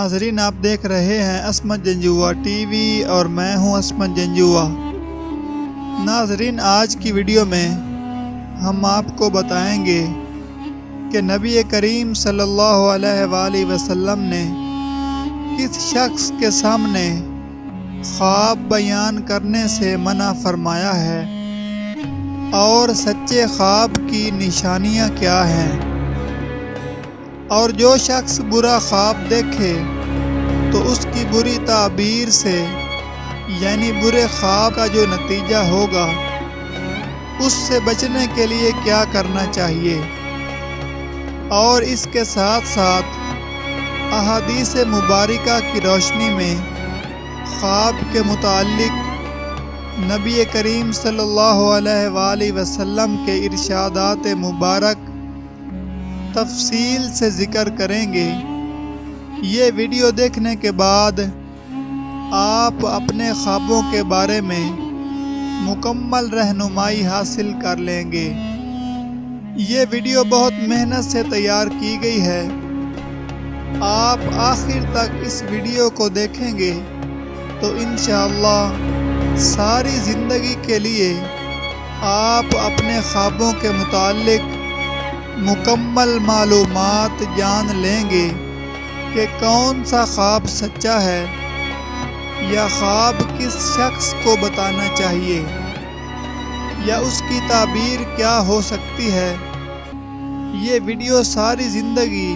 ناظرین، آپ دیکھ رہے ہیں عصمت جنجوعہ ٹی وی اور میں ہوں عصمت جنجوعہ۔ ناظرین، آج کی ویڈیو میں ہم آپ کو بتائیں گے کہ نبی کریم صلی اللہ علیہ وآلہ وسلم نے کس شخص کے سامنے خواب بیان کرنے سے منع فرمایا ہے اور سچے خواب کی نشانیاں کیا ہیں، اور جو شخص برا خواب دیکھے تو اس کی بری تعبیر سے یعنی برے خواب کا جو نتیجہ ہوگا اس سے بچنے کے لیے کیا کرنا چاہیے، اور اس کے ساتھ ساتھ احادیث مبارکہ کی روشنی میں خواب کے متعلق نبی کریم صلی اللہ علیہ وآلہ وسلم کے ارشادات مبارک تفصیل سے ذکر کریں گے۔ یہ ویڈیو دیکھنے کے بعد آپ اپنے خوابوں کے بارے میں مکمل رہنمائی حاصل کر لیں گے۔ یہ ویڈیو بہت محنت سے تیار کی گئی ہے۔ آپ آخر تک اس ویڈیو کو دیکھیں گے تو انشاءاللہ ساری زندگی کے لیے آپ اپنے خوابوں کے متعلق مکمل معلومات جان لیں گے کہ کون سا خواب سچا ہے یا خواب کس شخص کو بتانا چاہیے یا اس کی تعبیر کیا ہو سکتی ہے۔ یہ ویڈیو ساری زندگی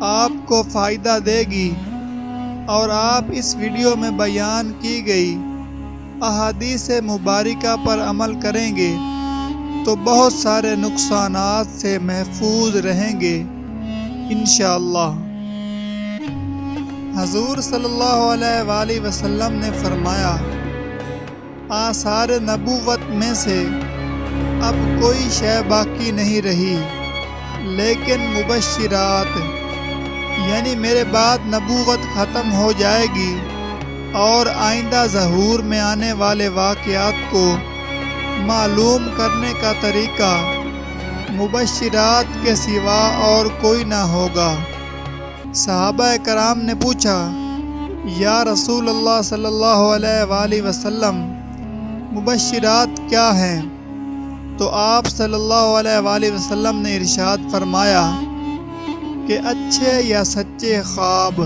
آپ کو فائدہ دے گی، اور آپ اس ویڈیو میں بیان کی گئی احادیث مبارکہ پر عمل کریں گے تو بہت سارے نقصانات سے محفوظ رہیں گے انشاءاللہ۔ حضور صلی اللہ علیہ وآلہ وسلم نے فرمایا، آثار نبوت میں سے اب کوئی شے باقی نہیں رہی لیکن مبشرات، یعنی میرے بعد نبوت ختم ہو جائے گی اور آئندہ ظہور میں آنے والے واقعات کو معلوم کرنے کا طریقہ مبشرات کے سوا اور کوئی نہ ہوگا۔ صحابہ کرام نے پوچھا، یا رسول اللہ صلی اللہ علیہ وآلہ وسلم، مبشرات کیا ہیں؟ تو آپ صلی اللہ علیہ وآلہ وسلم نے ارشاد فرمایا کہ اچھے یا سچے خواب۔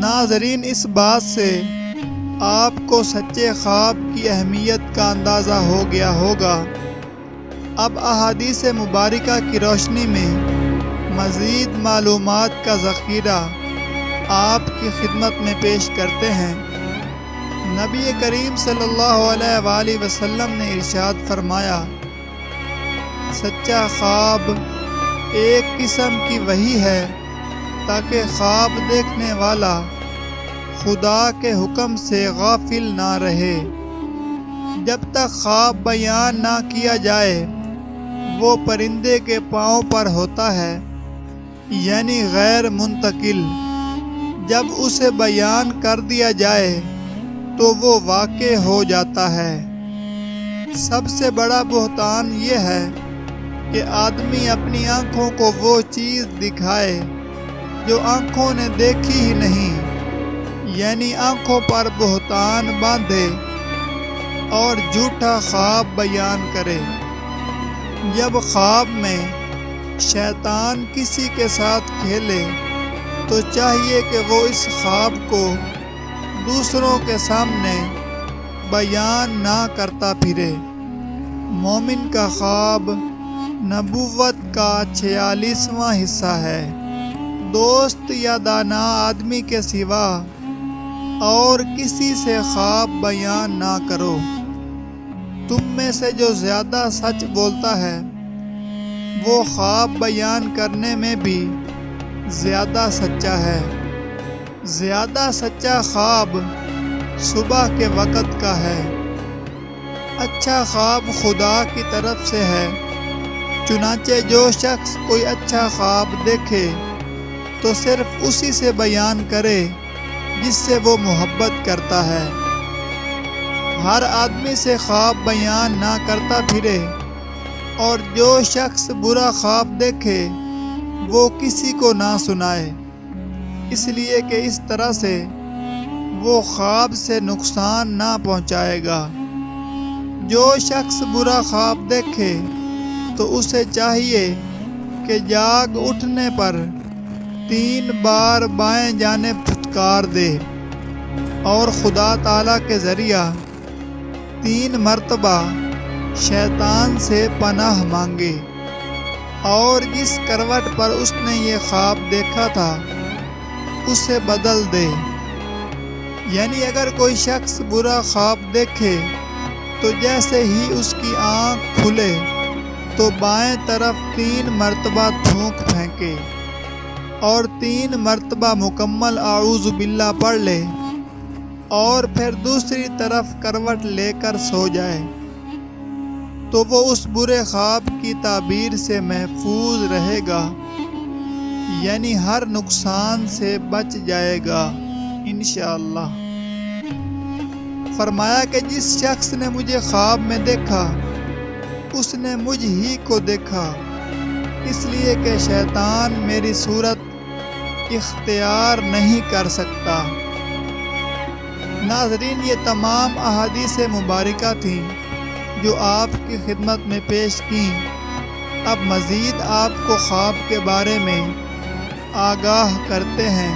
ناظرین، اس بات سے آپ کو سچے خواب کی اہمیت کا اندازہ ہو گیا ہوگا۔ اب احادیث مبارکہ کی روشنی میں مزید معلومات کا ذخیرہ آپ کی خدمت میں پیش کرتے ہیں۔ نبی کریم صلی اللہ علیہ وآلہ وسلم نے ارشاد فرمایا، سچا خواب ایک قسم کی وحی ہے تاکہ خواب دیکھنے والا خدا کے حکم سے غافل نہ رہے۔ جب تک خواب بیان نہ کیا جائے وہ پرندے کے پاؤں پر ہوتا ہے، یعنی غیر منتقل۔ جب اسے بیان کر دیا جائے تو وہ واقع ہو جاتا ہے۔ سب سے بڑا بہتان یہ ہے کہ آدمی اپنی آنکھوں کو وہ چیز دکھائے جو آنکھوں نے دیکھی ہی نہیں، یعنی آنکھوں پر بہتان باندھے اور جھوٹا خواب بیان کرے۔ جب خواب میں شیطان کسی کے ساتھ کھیلے تو چاہیے کہ وہ اس خواب کو دوسروں کے سامنے بیان نہ کرتا پھرے۔ مومن کا خواب نبوت کا 46واں حصہ ہے۔ دوست یا دانا آدمی کے سوا اور کسی سے خواب بیان نہ کرو۔ تم میں سے جو زیادہ سچ بولتا ہے وہ خواب بیان کرنے میں بھی زیادہ سچا ہے۔ زیادہ سچا خواب صبح کے وقت کا ہے۔ اچھا خواب خدا کی طرف سے ہے، چنانچہ جو شخص کوئی اچھا خواب دیکھے تو صرف اسی سے بیان کرے جس سے وہ محبت کرتا ہے۔ ہر آدمی سے خواب بیان نہ کرتا پھرے، اور جو شخص برا خواب دیکھے وہ کسی کو نہ سنائے۔ اس لیے کہ اس طرح سے وہ خواب سے نقصان نہ پہنچائے گا۔ جو شخص برا خواب دیکھے تو اسے چاہیے کہ جاگ اٹھنے پر 3 بار بائیں جانب پھٹکار دے اور خدا تعالیٰ کے ذریعہ 3 مرتبہ شیطان سے پناہ مانگے، اور جس کروٹ پر اس نے یہ خواب دیکھا تھا اسے بدل دے۔ یعنی اگر کوئی شخص برا خواب دیکھے تو جیسے ہی اس کی آنکھ کھلے تو بائیں طرف 3 مرتبہ تھوک پھینکے اور 3 مرتبہ مکمل اعوذ باللہ پڑھ لے، اور پھر دوسری طرف کروٹ لے کر سو جائے، تو وہ اس برے خواب کی تعبیر سے محفوظ رہے گا، یعنی ہر نقصان سے بچ جائے گا انشاءاللہ۔ فرمایا کہ جس شخص نے مجھے خواب میں دیکھا اس نے مجھ ہی کو دیکھا، اس لیے کہ شیطان میری صورت اختیار نہیں کر سکتا۔ ناظرین، یہ تمام احادیث مبارکہ تھیں جو آپ کی خدمت میں پیش کیں۔ اب مزید آپ کو خواب کے بارے میں آگاہ کرتے ہیں۔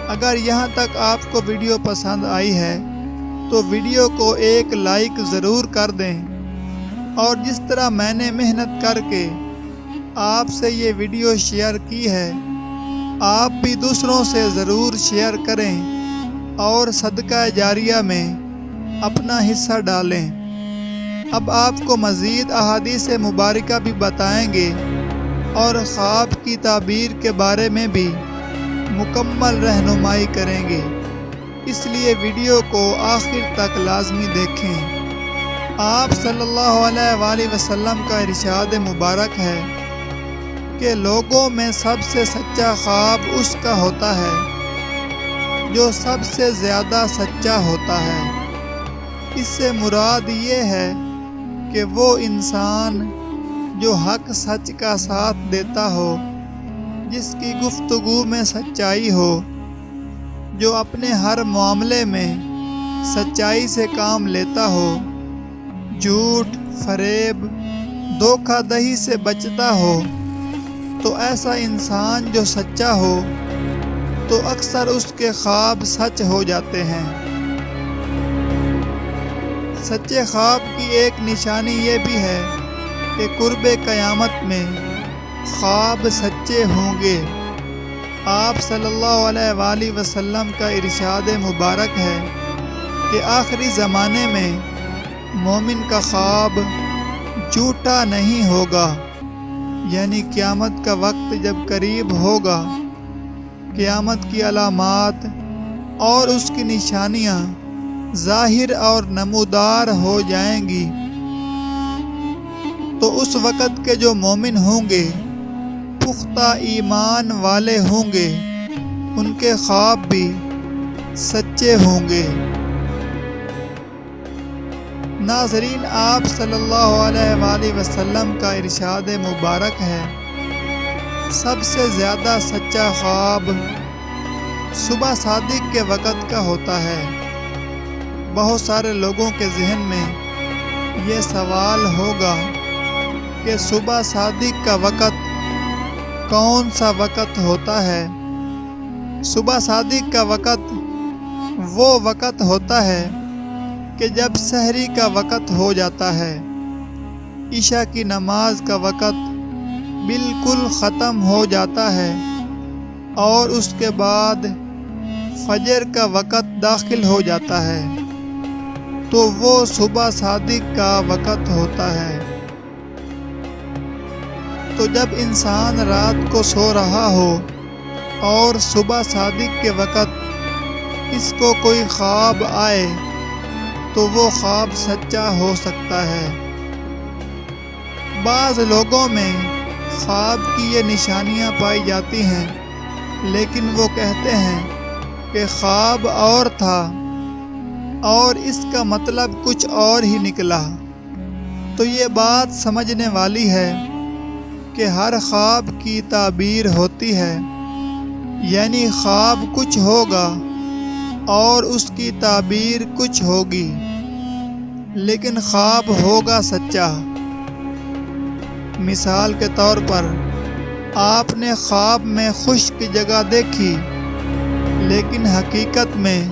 اگر یہاں تک آپ کو ویڈیو پسند آئی ہے تو ویڈیو کو ایک لائک ضرور کر دیں، اور جس طرح میں نے محنت کر کے آپ سے یہ ویڈیو شیئر کی ہے، آپ بھی دوسروں سے ضرور شیئر کریں اور صدقہ جاریہ میں اپنا حصہ ڈالیں۔ اب آپ کو مزید احادیث مبارکہ بھی بتائیں گے اور خواب کی تعبیر کے بارے میں بھی مکمل رہنمائی کریں گے، اس لیے ویڈیو کو آخر تک لازمی دیکھیں۔ آپ صلی اللہ علیہ وآلہ وسلم کا ارشاد مبارک ہے کہ لوگوں میں سب سے سچا خواب اس کا ہوتا ہے جو سب سے زیادہ سچا ہوتا ہے۔ اس سے مراد یہ ہے کہ وہ انسان جو حق سچ کا ساتھ دیتا ہو، جس کی گفتگو میں سچائی ہو، جو اپنے ہر معاملے میں سچائی سے کام لیتا ہو، جھوٹ، فریب، دھوکہ دہی سے بچتا ہو، تو ایسا انسان جو سچا ہو تو اکثر اس کے خواب سچ ہو جاتے ہیں۔ سچے خواب کی ایک نشانی یہ بھی ہے کہ قرب قیامت میں خواب سچے ہوں گے۔ آپ صلی اللہ علیہ وآلہ وسلم کا ارشاد مبارک ہے کہ آخری زمانے میں مومن کا خواب جھوٹا نہیں ہوگا، یعنی قیامت کا وقت جب قریب ہوگا، قیامت کی علامات اور اس کی نشانیاں ظاہر اور نمودار ہو جائیں گی، تو اس وقت کے جو مومن ہوں گے، پختہ ایمان والے ہوں گے، ان کے خواب بھی سچے ہوں گے۔ ناظرین، آپ صلی اللہ علیہ وآلہ وسلم کا ارشاد مبارک ہے، سب سے زیادہ سچا خواب صبح صادق کے وقت کا ہوتا ہے۔ بہت سارے لوگوں کے ذہن میں یہ سوال ہوگا کہ صبح صادق کا وقت کون سا وقت ہوتا ہے؟ صبح صادق کا وقت وہ وقت ہوتا ہے کہ جب سحری کا وقت ہو جاتا ہے، عشاء کی نماز کا وقت بالکل ختم ہو جاتا ہے، اور اس کے بعد فجر کا وقت داخل ہو جاتا ہے، تو وہ صبح صادق کا وقت ہوتا ہے۔ تو جب انسان رات کو سو رہا ہو اور صبح صادق کے وقت اس کو کوئی خواب آئے تو وہ خواب سچا ہو سکتا ہے۔ بعض لوگوں میں خواب کی یہ نشانیاں پائی جاتی ہیں، لیکن وہ کہتے ہیں کہ خواب اور تھا اور اس کا مطلب کچھ اور ہی نکلا۔ تو یہ بات سمجھنے والی ہے کہ ہر خواب کی تعبیر ہوتی ہے، یعنی خواب کچھ ہوگا اور اس کی تعبیر کچھ ہوگی، لیکن خواب ہوگا سچا۔ مثال کے طور پر آپ نے خواب میں خشک جگہ دیکھی، لیکن حقیقت میں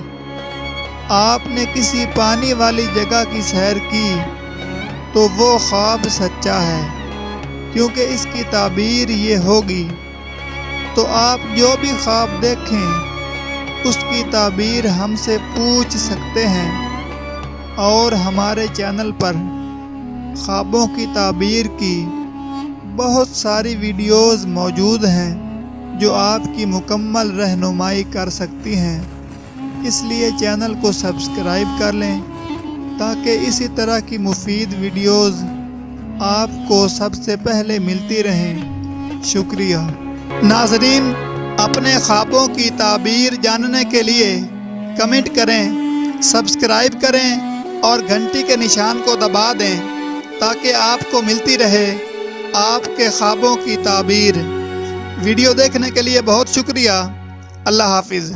آپ نے کسی پانی والی جگہ کی سیر کی، تو وہ خواب سچا ہے، کیونکہ اس کی تعبیر یہ ہوگی۔ تو آپ جو بھی خواب دیکھیں اس کی تعبیر ہم سے پوچھ سکتے ہیں، اور ہمارے چینل پر خوابوں کی تعبیر کی بہت ساری ویڈیوز موجود ہیں جو آپ کی مکمل رہنمائی کر سکتی ہیں۔ اس لیے چینل کو سبسکرائب کر لیں تاکہ اسی طرح کی مفید ویڈیوز آپ کو سب سے پہلے ملتی رہیں۔ شکریہ۔ ناظرین، اپنے خوابوں کی تعبیر جاننے کے لیے کمنٹ کریں، سبسکرائب کریں اور گھنٹی کے نشان کو دبا دیں تاکہ آپ کو ملتی رہے آپ کے خوابوں کی تعبیر۔ ویڈیو دیکھنے کے لیے بہت شکریہ۔ اللہ حافظ۔